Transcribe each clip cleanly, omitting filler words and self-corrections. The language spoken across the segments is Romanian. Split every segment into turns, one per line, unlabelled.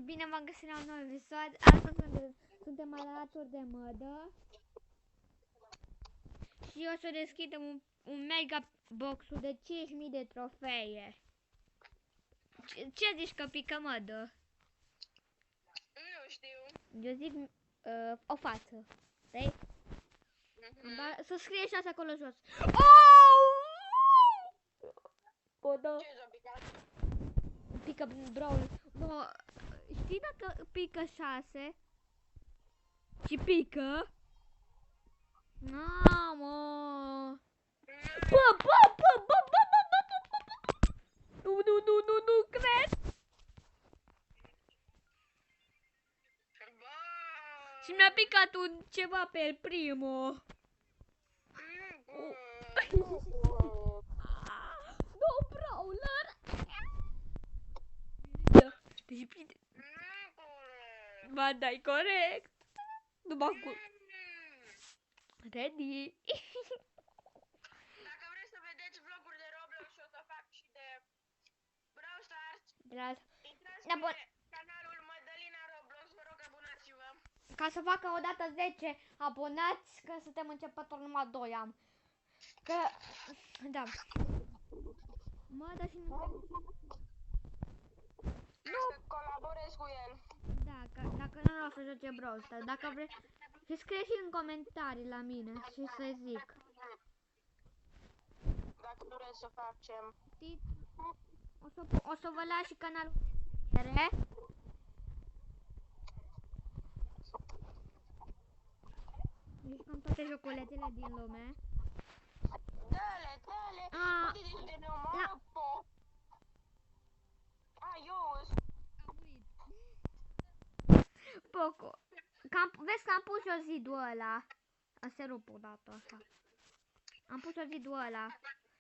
bine v-am găsit la un nou episod. Astăzi suntem alături de Mădă. Și o să deschidem un mega box-ul de 5.000 de trofee. Ce zici că pică, Mădă?
Nu știu.
Eu zic o față. Vrei? Să scrie și asta acolo jos. Mădă.
Ce s-a picat?
Pică Brawl. No, știi dacă pică 6 și pică? Mamă! Nu cred! Și mi-a picat un ceva pe el primul. No, Brawler! Deci prinde. Ba, dai corect. Numai cu... Ready.
Dacă vreți să vedeți vloguri de Roblox și o să fac și de Brawl Stars, intrați
Da,
pe canalul Mădălina Roblox, vă rog abonați-vă.
Ca să facă odată 10 abonați, că suntem începători, numai 2 am. Că... Da. Mă, dar și nu...
Nu! Să colaborez cu el.
Da, că, dacă nu o să joace Brawl Stars, dacă vrei... Și scrie și în comentarii la mine și să zic.
Dacă vreți să facem.
O să vă las și canalul de descriere. Deci cam toate joculețele din lume.
Dă-le, dă-le! Uite de ne omoară po. Eu
Poco. Vezi că am pus eu zidul ăla. Se rup odată așa. Am pus eu zidul ăla.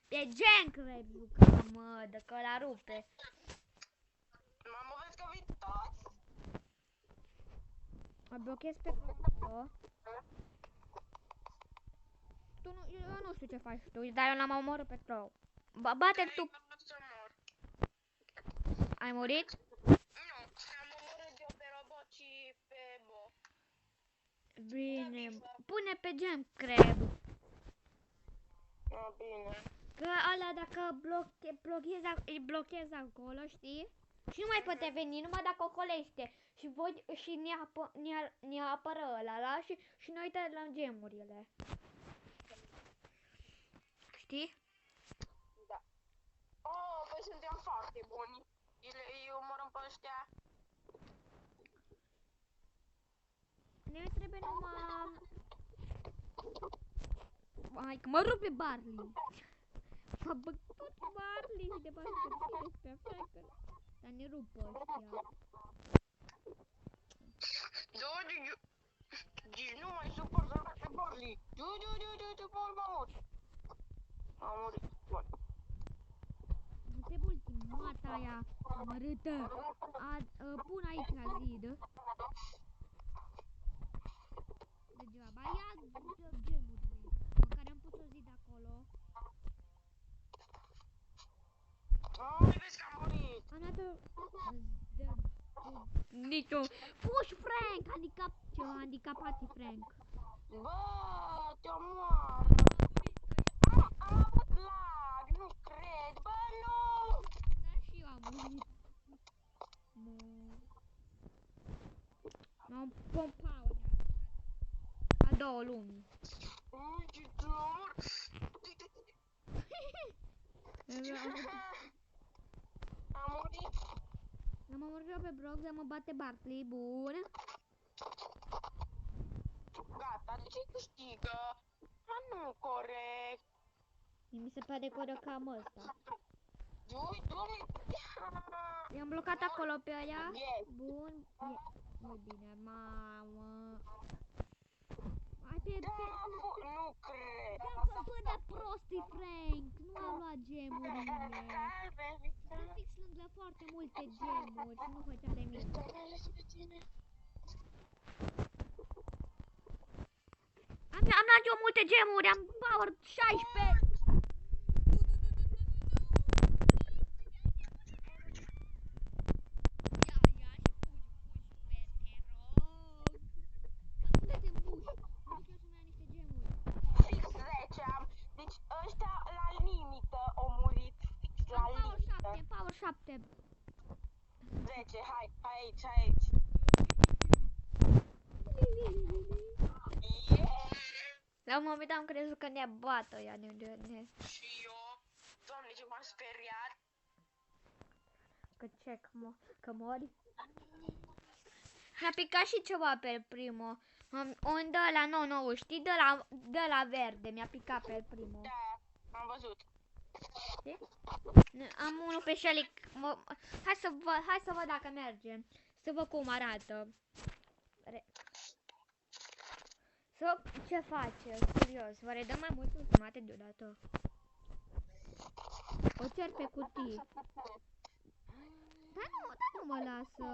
Pe gen cred că mă, că ăla rupe.
Mamă, vezi că vin toți?
Mă blochez pe acolo. Eu nu știu ce faci tu, dar eu l-am omorât pe Crow. Bate-l tu. Ai murit?
Nu, am omorât eu pe robot și pe Bo.
Bine. Pune pe gem, cred.
Bine.
Că ăla dacă îi blochezi acolo, știi? Și nu mai poate veni, numai dacă ocolește. Și voi și ne apără ăla și noi dăm gemurile. Știi?
Da. Oh, păi suntem foarte buni. Îi omorâm pe ăștia.
Ne trebuie numai... Hai că mă rupe Barley. M-a bătut Barley și de bani pe Faker. Dar ne rupă ăștia.
Deci nu mai suport să fac pe Barley. Barley m-a murit. M-a murit. Bun.
Nu te ultimata aia amărâtă. Pun aici la zid. Degeaba. Ia gemurile. Măcar am pus o zid acolo.
Vezi că am murit.
Another... Nicio... Push Frank! Handicapat Frank.
Bă, te omoară. Am avut lag, nu cred. Bă, nu!
Da, și eu am murit. M-am pompat a 2 luni.
Uite, te omor. Am murit.
Am omorât eu pe Brock, dar mă bate Bartley, bun.
Gata, de ce câștigă? Nu corect.
Mi se pare că o cam ăsta.
Uite,
I-am blocat acolo pe aia.
Yes.
Bun. E bine, mamă. Hai pe...
Nu cred.
Ce-am făcut de prostii, Frank? Nu am luat gemurile. Sunt fix lângă foarte multe gemuri și nu făcea de mine. Am luat eu multe gemuri, am power 16. 7.
10, hai aici, aici. Yeah!
La un moment am crezut că ne bată ea,
Și eu, doamne, ce m-am speriat.
că mori. Mi-a picat și ceva pe primul. Un de la nou, știi? De la verde, mi-a picat pe primul.
Da, am văzut.
Știi? Am unul pe Shelly. Hai să văd dacă merge. Să văd cum arată. Ce face? Serios, vă redăm mai mult ultimate deodată. O cer pe cutii. Dar nu mă lasă.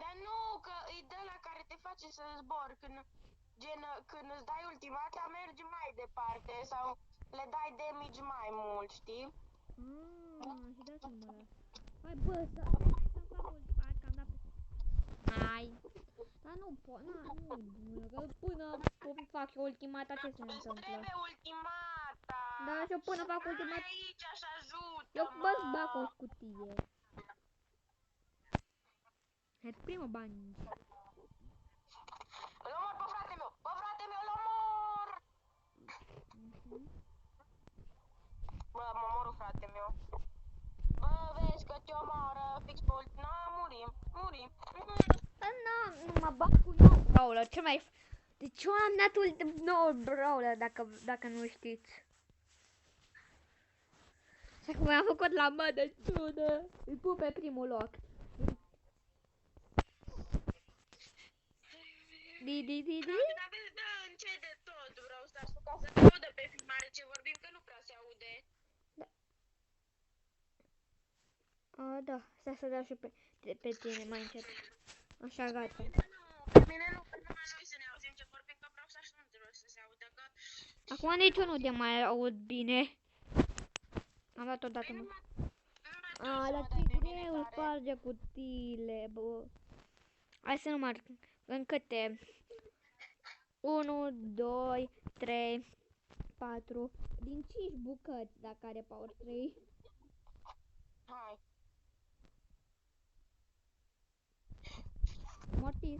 Dar nu, că e de la care te face să zbori. Când îți dai ultimata, mergi mai departe sau le dai damage mai mult, știi?
Și de asta nu mă las. Hai bă, să-mi fac ultimata, că am dat pe... Hai. Dar nu pot, că până fac eu ultimata, ce se întâmplă?
Îți trebuie ultimata.
Da, și eu până fac ultimata...
Aici așa ajută,
Eu bă-ți bag o scutie. Hai, primă bani.
Îl omor pe frate meu, îl omor! Bă, mă omoră frate meu. Bă, vezi că te omoară fix pe ultima, murim.
Nu mă bag cu nou brawler, ce mai... Deci eu am dat nou brawler, dacă nu știți. Și acum am făcut la mădă ciudă. Îi pun pe primul loc.
Da, încet de tot, vreau să se audă pe filmare ce vorbim, că nu prea se aude.
Da, stai să dau și pe tine mai încet. Așa, gata.
Pe mine nu, că numai noi să ne auzim ce vorbim, că vreau să nu trebuie să se audă, că...
Acum nici eu nu te mai aud bine. Am dat odată. La ce greu sparge cutiile, bă. Hai să număr. În câte? 1, 2, 3, 4. Din 5 bucăți, dacă are power 3.
Hai.
Mortis.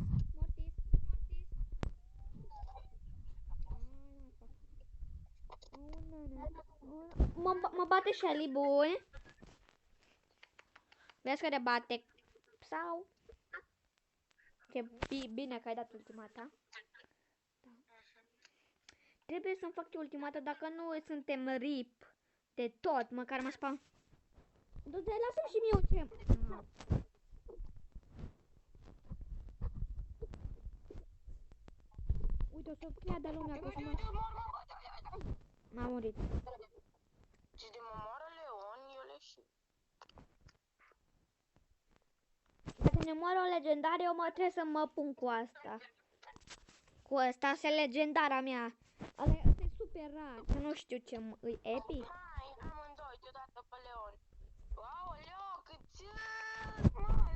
Mă bate Shelly, bun. Vezi că te bate. Sau? Ce bine că ai dat ultimata. Da. Trebuie să-mi fac eu ultimata, dacă nu suntem rip de tot, măcar mă spam. Du-te, lasă-mi și mie ce... Uite, o să creadă lumea că m-a murit.
Și de mă moară Leon, eu le știu.
Dacă ne moară o legendare, eu trebuie să mă pun cu asta. Cu asta, asta e legendara mea. Asta e super rar, că nu știu ce îi epic.
Hai, amândoi, deodată pe Leon. Aoleo, cât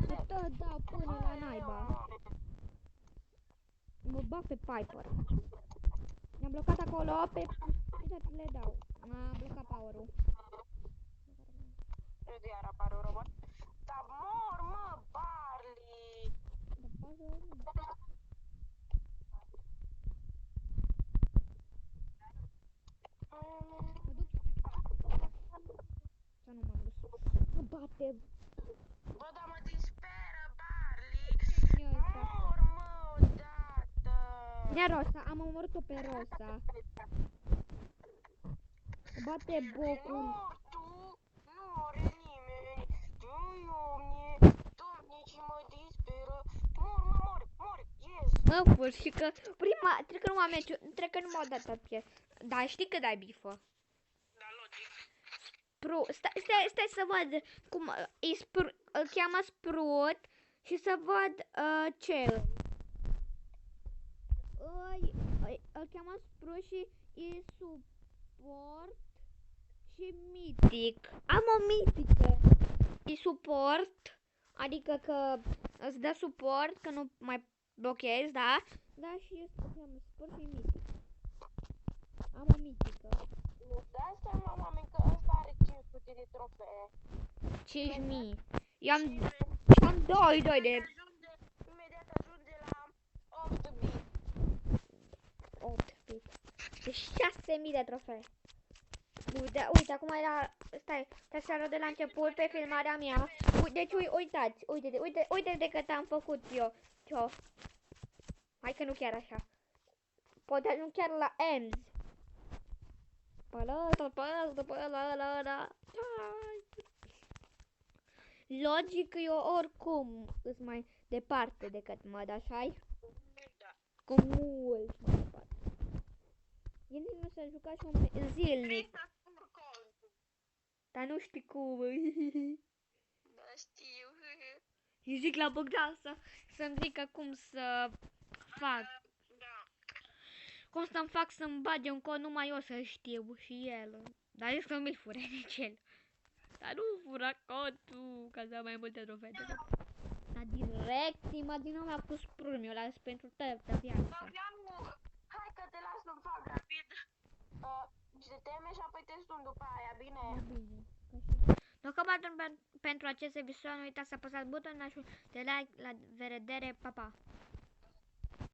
Că tot dau până la naiba. Mă bag pe Piper. Mi-am blocat acolo pe... Uite, le dau. M-a blocat power-ul.
Eu de iar apare un robot. Dar mor, mă, Barley!
Să nu m-am dus. Mă bate.
Bă, dar mă disperă, Barley! Mor, mă, odată!
Ia Rosa, am omorât-o pe Rosa. Bate bocul.
Nu, tu, nu are nimeni. Doamne, ce mă disperă. Mor, yes!
În sfârșit că trec în numai meciul, trec în numai o dată pies. Dar știi că dai bifă.
Da, logic.
Stai să văd cum îl cheamă Sprut și să văd ce îl cheamă Sprut și e suport și mitic. Am o mitică. E suport, adică că îți dă suport, că nu mai blochezi, da? Da, și cheamă Sprut și mitic. Am o mitică.
De asta, mă, oameni, că ăsta are 500 de trofee.
5.000. I-am
Și
22 de
imediat ajunge la 8 bit.
8 bit. De 6000 de trofee. Uite, acum era... Stai să arăt de la început pe filmarea mea. Deci, uitați, uite de cât am făcut eu. Hai că nu chiar așa. Pot ajung chiar la ends. Logic, eu oricum îs mai departe decât măd, așa-i?
Da.
Cu mult mai departe. El nu s-a jucat și un zilnic.
Vrei să spun contul?
Dar nu știi cum.
Da, știu.
Îi zic la Bogdan să-mi zică cum să fac.
Da.
Cum să-mi fac să-mi bage un cod, numai eu să știu și el. Dar eu să mi-l fure nici el. Dar nu fura codul, ca să am mai multe trofee. Dar direct, imagină mi-a pus premiul ăla pentru tătă viața.
Fabianu, hai că te las să-mi fac rapid. Se teme și apoi te sun după aia, bine?
Bine. Deocamdată pentru acest episod, nu uitați să apăsați butonul de like, la revedere, pa, pa!